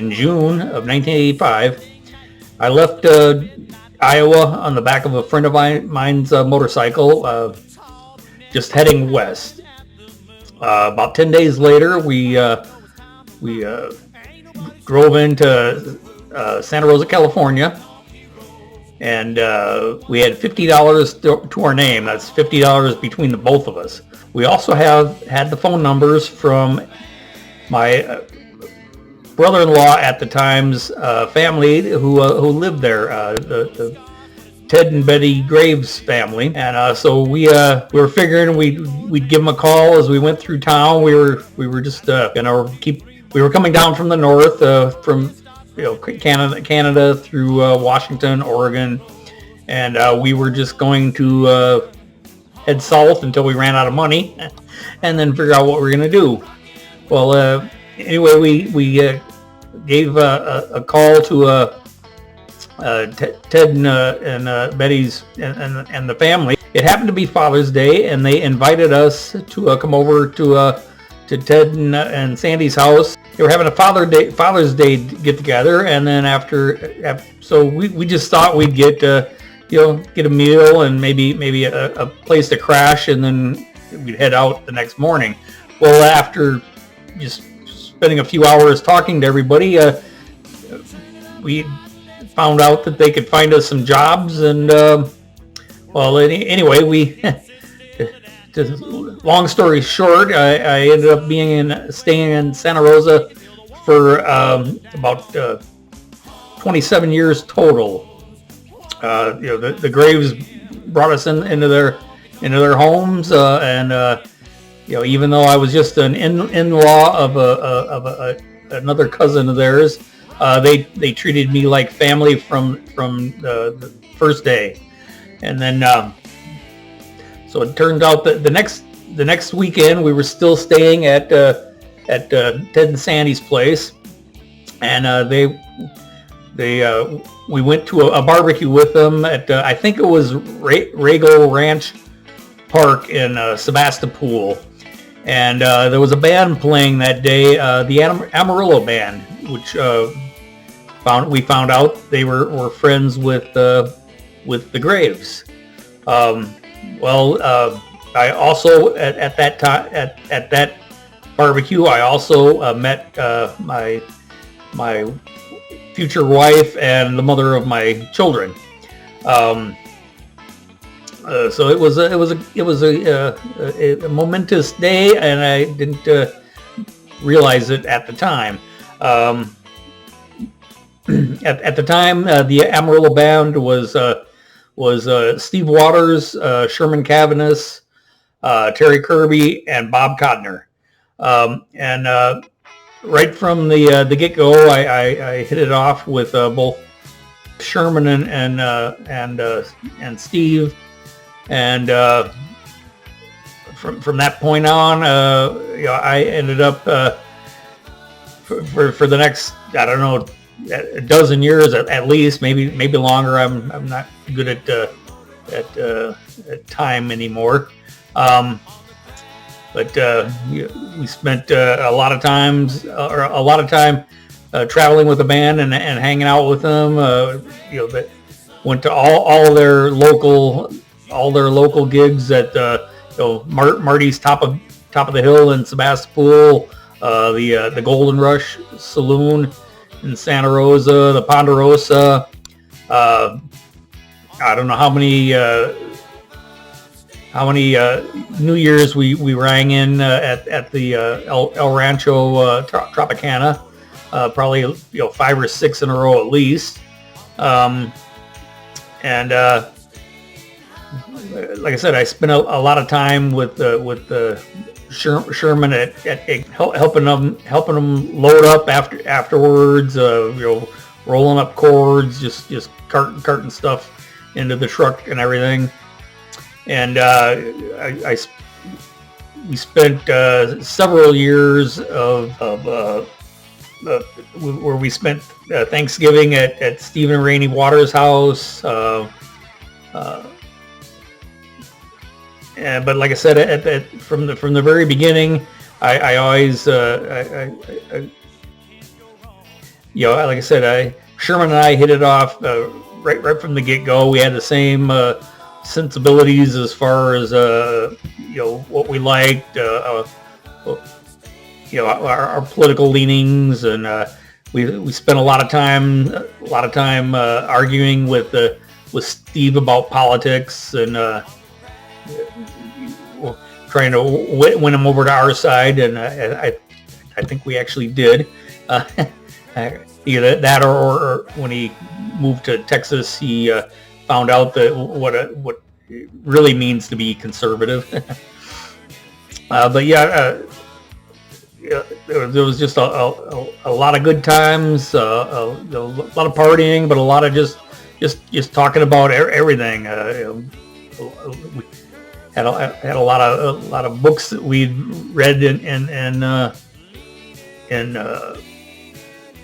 in June of 1985. I left Iowa on the back of a friend of mine's motorcycle, just heading west. About 10 days later, we drove into Santa Rosa, California, and we had $50 to our name. That's $50 between the both of us. We also had the phone numbers from my brother-in-law at the time's family who lived there, the Ted and Betty Graves family, and so we were figuring we'd give them a call as we went through town. We were just we were coming down from the north, from Canada through Washington, Oregon, and we were just going to head south until we ran out of money, and then figure out what we were going to do. Well, anyway, we gave a call to Ted and Betty's and the family. It happened to be Father's Day, and they invited us to come over to Ted and Sandy's house. They were having a Father's Day get together, and then after so we just thought we'd get a meal and maybe a place to crash, and then we'd head out the next morning. Well, after just spending a few hours talking to everybody, we found out that they could find us some jobs, and anyway, we long story short, I ended up staying in Santa Rosa for about 27 years total. The Graves brought us into their homes, and even though I was just an in-law of another cousin of theirs, they treated me like family from the first day. And then so it turned out that the next weekend we were still staying at Ted and Sandy's place, and we went to a barbecue with them at I think it was Rago Ranch Park in Sebastopol, and there was a band playing that day, the Amarillo Band, which we found out they were friends with the Graves. I also at that time at that barbecue, I also met my future wife and the mother of my children. So it was a momentous day, and I didn't realize it at the time. At the time, the Amarillo Band was Steve Waters, Sherman Caviness, Terry Kirby, and Bob Codner. And right from the get-go, I hit it off with both Sherman and Steve, and from that point on, I ended up for the next, I don't know, a dozen years at least, maybe longer. I'm not good at time anymore. But we spent a lot of time traveling with the band and hanging out with them. That went to all their local gigs at Marty's Top of the Hill in Sebastopol, the Golden Rush Saloon in Santa Rosa, the Ponderosa. I don't know how many New Year's we rang in at the El Rancho Tropicana, probably 5 or 6 in a row at least. And like I said, I spent a lot of time with Sherman at helping them load up afterwards, rolling up cords, just carting stuff into the truck and everything. And we spent several years where we spent Thanksgiving at Stephen and Rainey Waters' house. But like I said, from the very beginning, I always like I said, Sherman and I hit it off right from the get-go. We had the same sensibilities as far as what we liked, our political leanings, and we spent a lot of time arguing with Steve about politics, and trying to win him over to our side, and I think we actually did. Either that or when he moved to Texas, he found out that what it really means to be conservative. But yeah, there was just a lot of good times, a lot of partying, but a lot of just talking about everything. We had a lot of books that we'd read and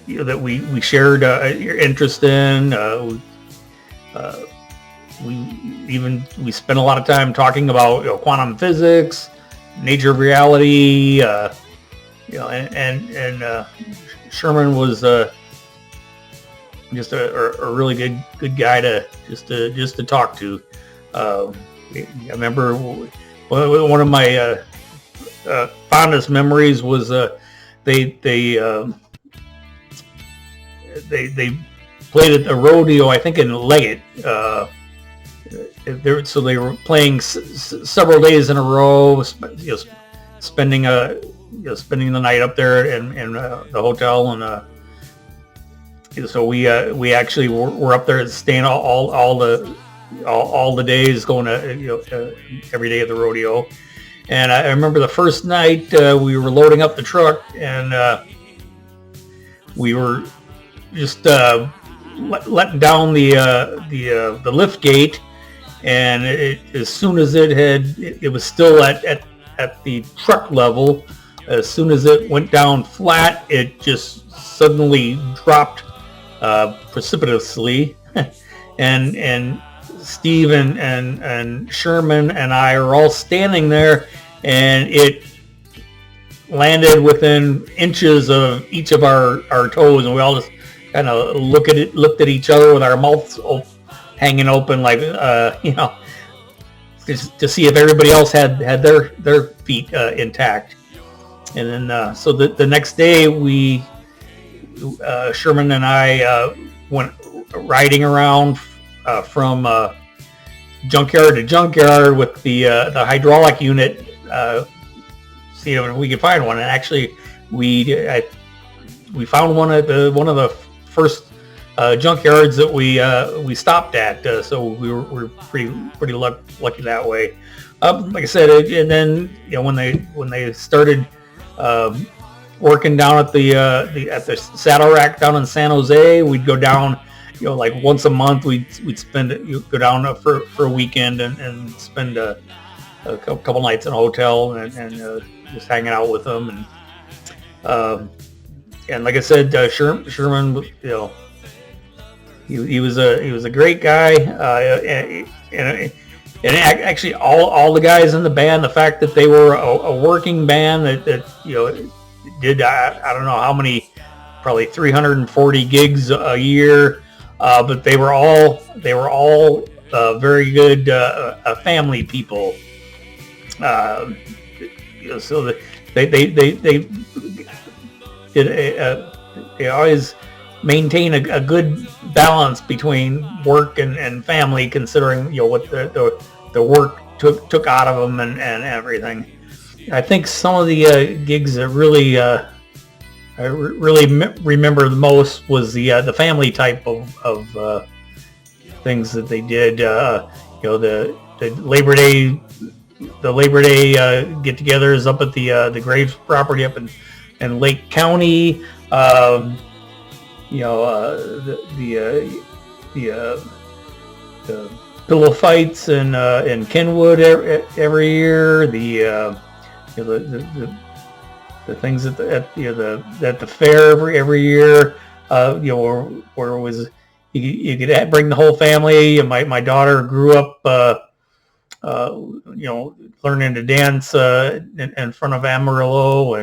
that we shared your interest in. We spent a lot of time talking about quantum physics, nature of reality, and Sherman was just a really good guy to talk to. I remember one of my fondest memories was they played at the rodeo, I think in Leggett. So they were playing several days in a row, spending the night up there in the hotel, and so we actually were up there staying all the days, going to every day at the rodeo. And I remember the first night we were loading up the truck, and we were just letting down the lift gate, and as soon as it was still at the truck level, as soon as it went down flat, it just suddenly dropped precipitously, and Steve and Sherman and I are all standing there, and it landed within inches of each of our toes, and we all just kind of looked at each other with our mouths hanging open, like just to see if everybody else had their feet intact. And then so the next day, Sherman and I went riding around from junkyard to junkyard with the hydraulic unit, see if we could find one. And actually, we found one at one of the first junkyards that we stopped at. So we were pretty lucky that way. Like I said, and then when they started working down at the saddle rack down in San Jose, we'd go down. Like once a month, we'd go down for a weekend and spend a couple nights in a hotel and just hanging out with them. And like I said, Sherman, he was a great guy, and actually all the guys in the band, the fact that they were a working band that did I don't know how many, probably 340 gigs a year. But they were all very good family people. So they always maintain a good balance between work and family, considering what the work took out of them and everything. I think some of the gigs that really I really remember the most was the family type of things that they did. The Labor Day get-togethers up at the Graves property up in Lake County. The pillow fights in Kenwood every year. The things at the fair every year, where it was you could bring the whole family. And my daughter grew up, learning to dance in front of Amarillo,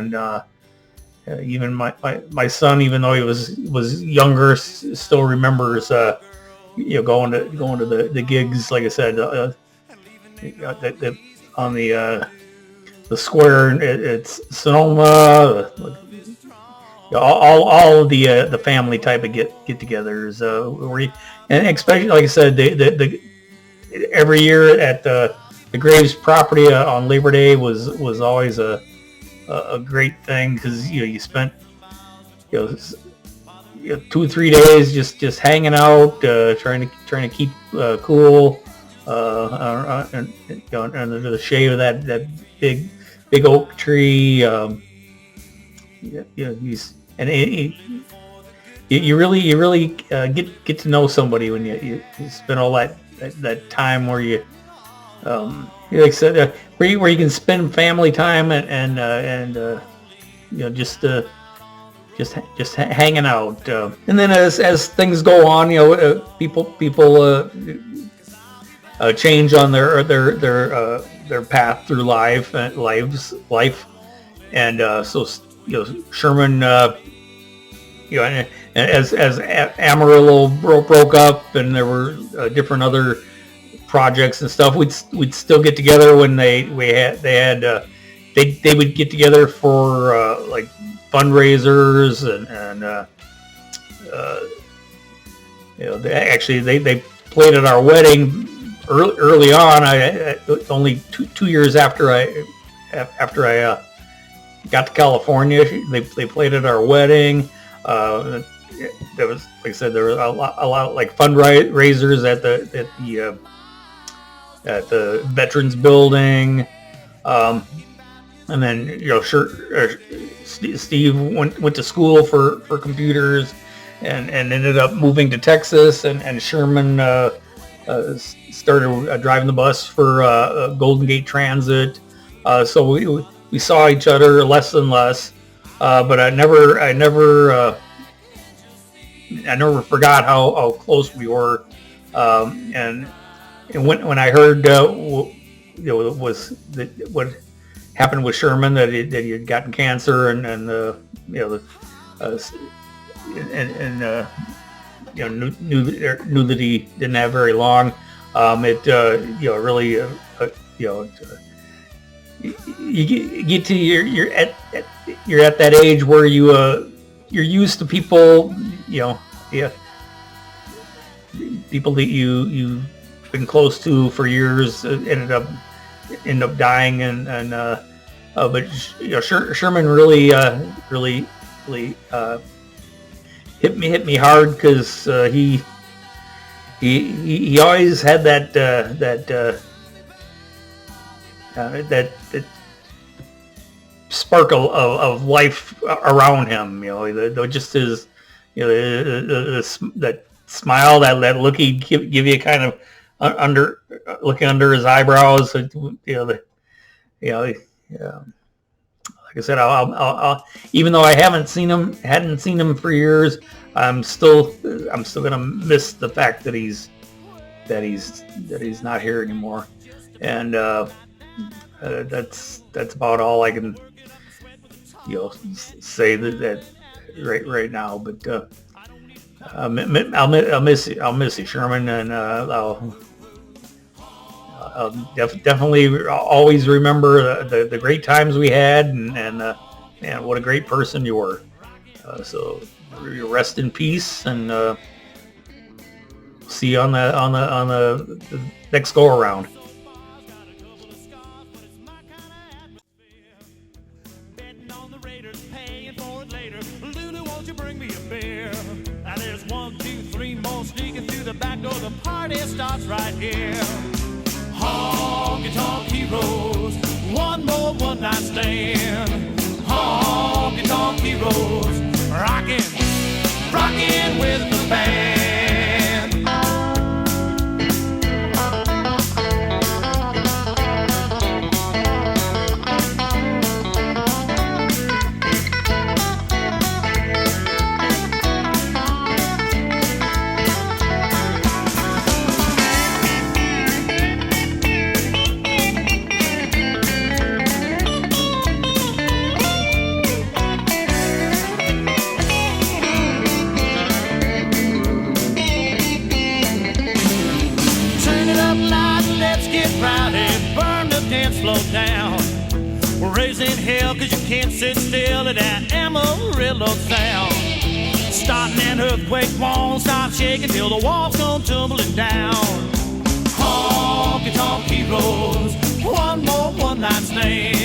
Even my son, even though he was younger, still remembers going to the gigs. Like I said, on the square, it's Sonoma. All of the family type of get-togethers, and especially, like I said, the every year at the Graves property on Labor Day was always a great thing, because you spent 2 or 3 days just hanging out, trying to keep cool, and under the shade of that big oak tree. You really get to know somebody when you spend all that time where you like I said, where you can spend family time and just hanging out, and then as things go on, people change on their path through life, and so Sherman, and as Amarillo broke up and there were different other projects and stuff, we'd still get together when they would get together for like fundraisers, and they played at our wedding early on. I only two years after I got to California, they played at our wedding. There was, like I said, there was a lot like fundraisers at the Veterans Building, and then Steve went to school for computers, and ended up moving to Texas, and Sherman started driving the bus for Golden Gate Transit. So we saw each other less and less, but I never forgot how close we were, and when I heard what happened with Sherman, that he had gotten cancer, and knew that he didn't have very long. It really you get to you're at that age where you're used to people, people that you've been close to for years, end up dying, but Sherman really hit me hard, because he always had that sparkle of life around him. Just his that smile, that look he'd give you, kind of looking under his eyebrows. Like I said, I'll even though I hadn't seen him for years, I'm still gonna miss the fact that he's not here anymore, and that's about all I can say that right now. But I'll miss you, Sherman, and I'll definitely always remember the great times we had, and what a great person you were. So rest in peace, and see you on the next go around. There's 1, 2, 3 more sneaking through the back door. The party starts right here. Honky tonk heroes, one more one night stand. Honky tonk heroes, rockin' with the band. slow down. We're raising hell cause you can't sit still at that Amarillo sound. Starting an earthquake won't stop shaking till the walls come tumbling down. Honky tonk heroes, one more one night stand.